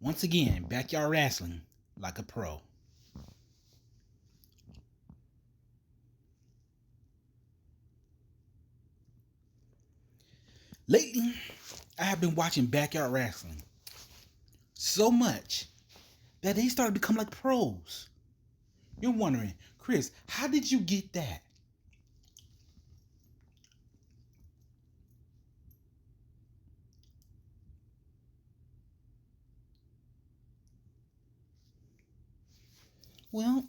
Once again, backyard wrestling like a pro. Lately, I have been watching backyard wrestling so much that they started to become like pros. You're wondering, Chris, how did you get that? Well,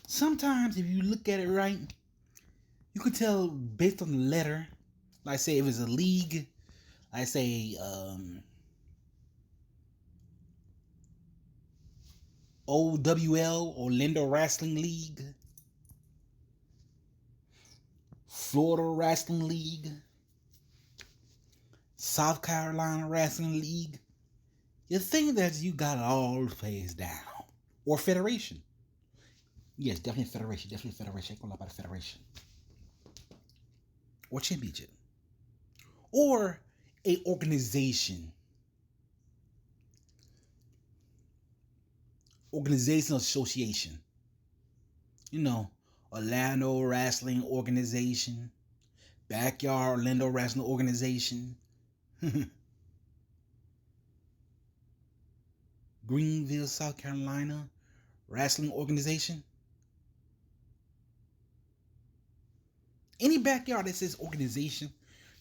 sometimes if you look at it right, you could tell based on the letter. Like say if it's a league, I say OWL, Orlando Wrestling League, Florida Wrestling League, South Carolina Wrestling League. You think that you got it all phased down. Or Federation. Yes, definitely Federation. Definitely Federation. I ain't gonna lie about the Federation. Or Championship. Or a organization. Organizational association. You know, Orlando Wrestling Organization. Backyard Orlando Wrestling Organization. Greenville, South Carolina Wrestling Organization. Any backyard that says organization,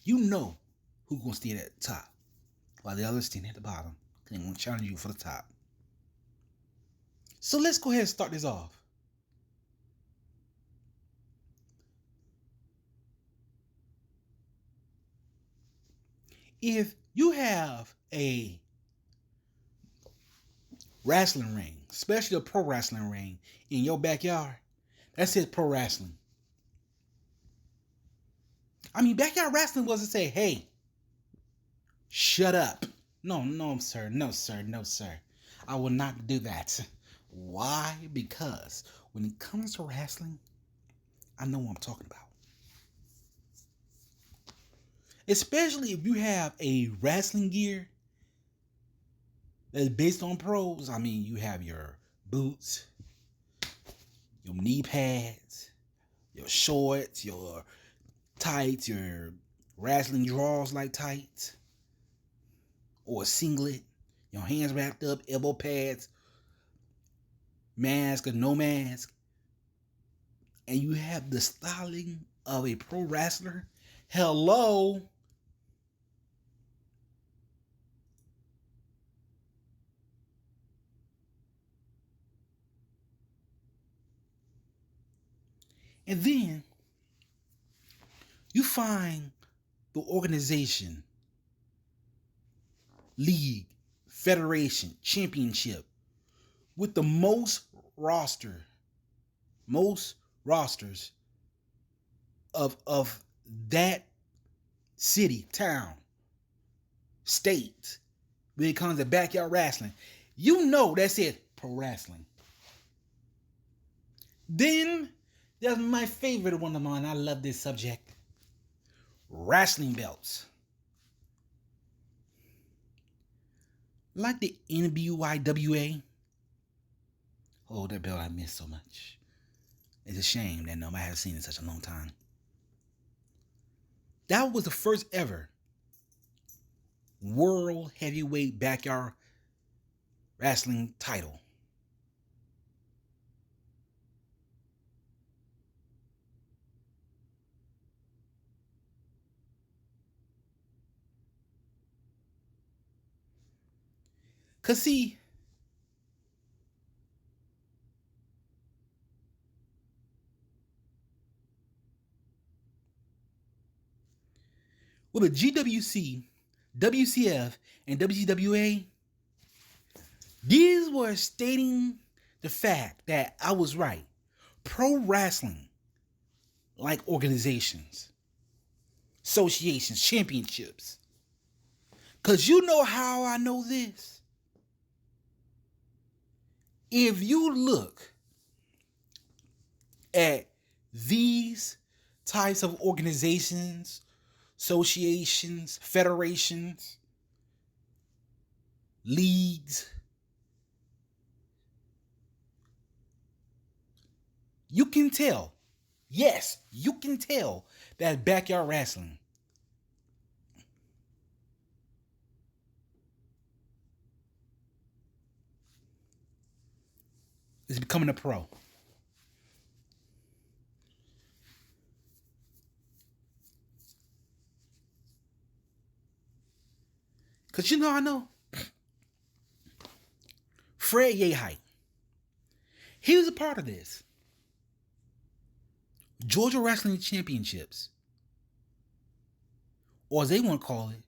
you know who's gonna stay at the top, while the others stand at the bottom. They won't challenge you for the top. So let's go ahead and start this off. If you have a wrestling ring, especially a pro wrestling ring, in your backyard, that says pro wrestling. I mean, backyard wrestling wasn't say, hey, shut up. No, no, sir. No, sir. No, sir. I will not do that. Why? Because when it comes to wrestling, I know what I'm talking about. Especially if you have a wrestling gear that's based on pros. I mean, you have your boots, your knee pads, your shorts, your tights, your wrestling drawers like tights, or a singlet, your hands wrapped up, elbow pads, mask or no mask, and you have the styling of a pro wrestler. Hello. And then you find the organization, league, federation, championship with the most rosters of that city, town, state, when it comes to backyard wrestling. You know that's it, pro wrestling. Then there's my favorite one of mine. I love this subject. Wrestling belts. Like the NBYWA. Oh, that belt I miss so much. It's a shame that nobody has seen it in such a long time. That was the first ever World Heavyweight Backyard Wrestling title. Cause see, with the GWC, WCF, and WCWA, these were stating the fact that I was right. Pro wrestling, like organizations, associations, championships. Because you know how I know this. If you look at these types of organizations, associations, federations, leagues, you can tell. Yes, you can tell that backyard wrestling is becoming a pro. Because I know Fred Yehi. He was a part of this. Georgia Wrestling Championships, or as they want to call it,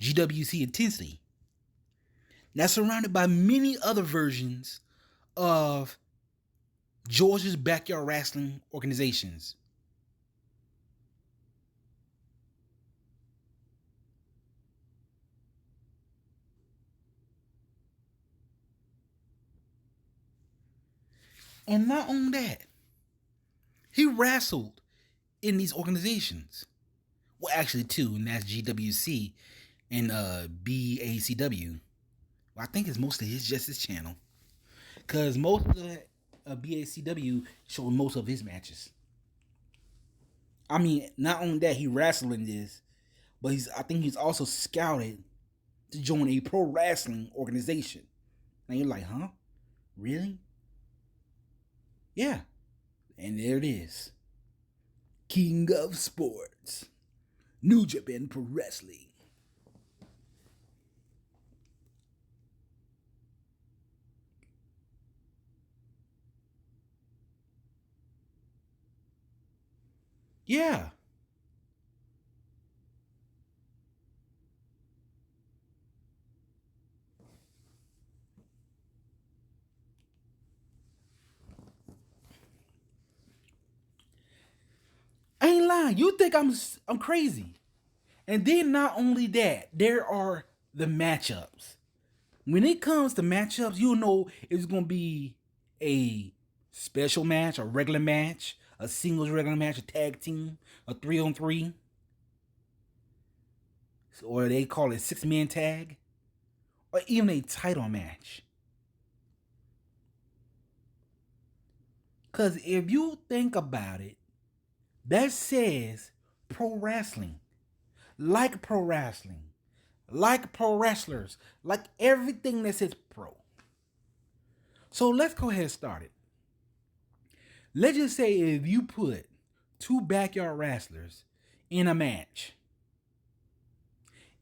GWC Intensity. Now surrounded by many other versions of Georgia's backyard wrestling organizations. And not only that, he wrestled in these organizations. Well, actually two, and that's GWC and BACW. Well, I think it's mostly just his channel. Because most of the BACW showed most of his matches. I mean, not only that, he wrestled in this, but I think he's also scouted to join a pro wrestling organization. And you're like, huh? Really? Yeah. And there it is. King of Sports. New Japan Pro Wrestling. Yeah. I ain't lying. You think I'm crazy. And then not only that, there are the matchups. When it comes to matchups, you'll know it's going to be a special match, a regular match, a singles regular match, a tag team, a 3-on-3, or they call it 6-man tag, or even a title match. Because if you think about it, that says pro wrestling, like pro wrestling, like pro wrestlers, like everything that says pro. So let's go ahead and start it. Let's just say if you put two backyard wrestlers in a match,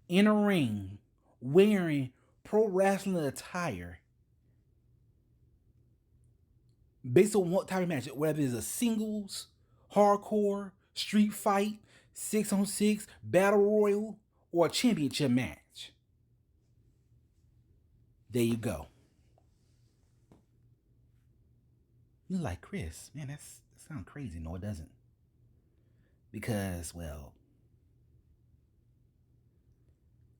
in a ring, wearing pro wrestling attire, based on what type of match, whether it's a singles, hardcore, street fight, 6-on-6, battle royal, or a championship match. There you go. You're like, Chris, man, that sounds crazy. No, it doesn't. Because, well,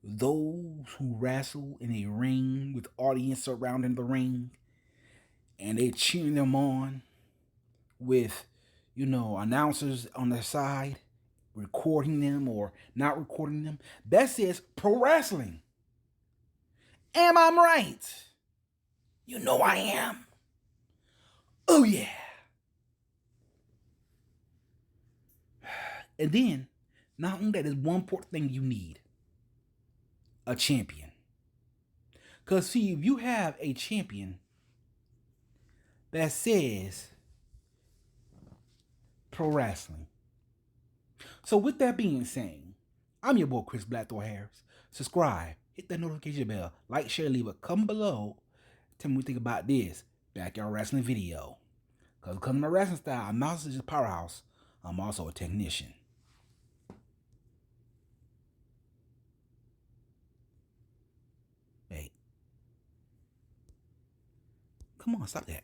those who wrestle in a ring with audience surrounding the ring and they cheering them on with, announcers on their side, recording them or not recording them, that says pro wrestling. Am I right? You know I am. Oh, yeah. And then, not only that, there's one important thing you need: a champion. Because, see, if you have a champion that says pro wrestling. So, with that being said, I'm your boy, Chris Blackthorn Harris. Subscribe, hit that notification bell, like, share, leave a comment below. Tell me what you think about this backyard wrestling video. Because to my wrestling style, I'm not just a powerhouse, I'm also a technician. Hey. Come on, stop that.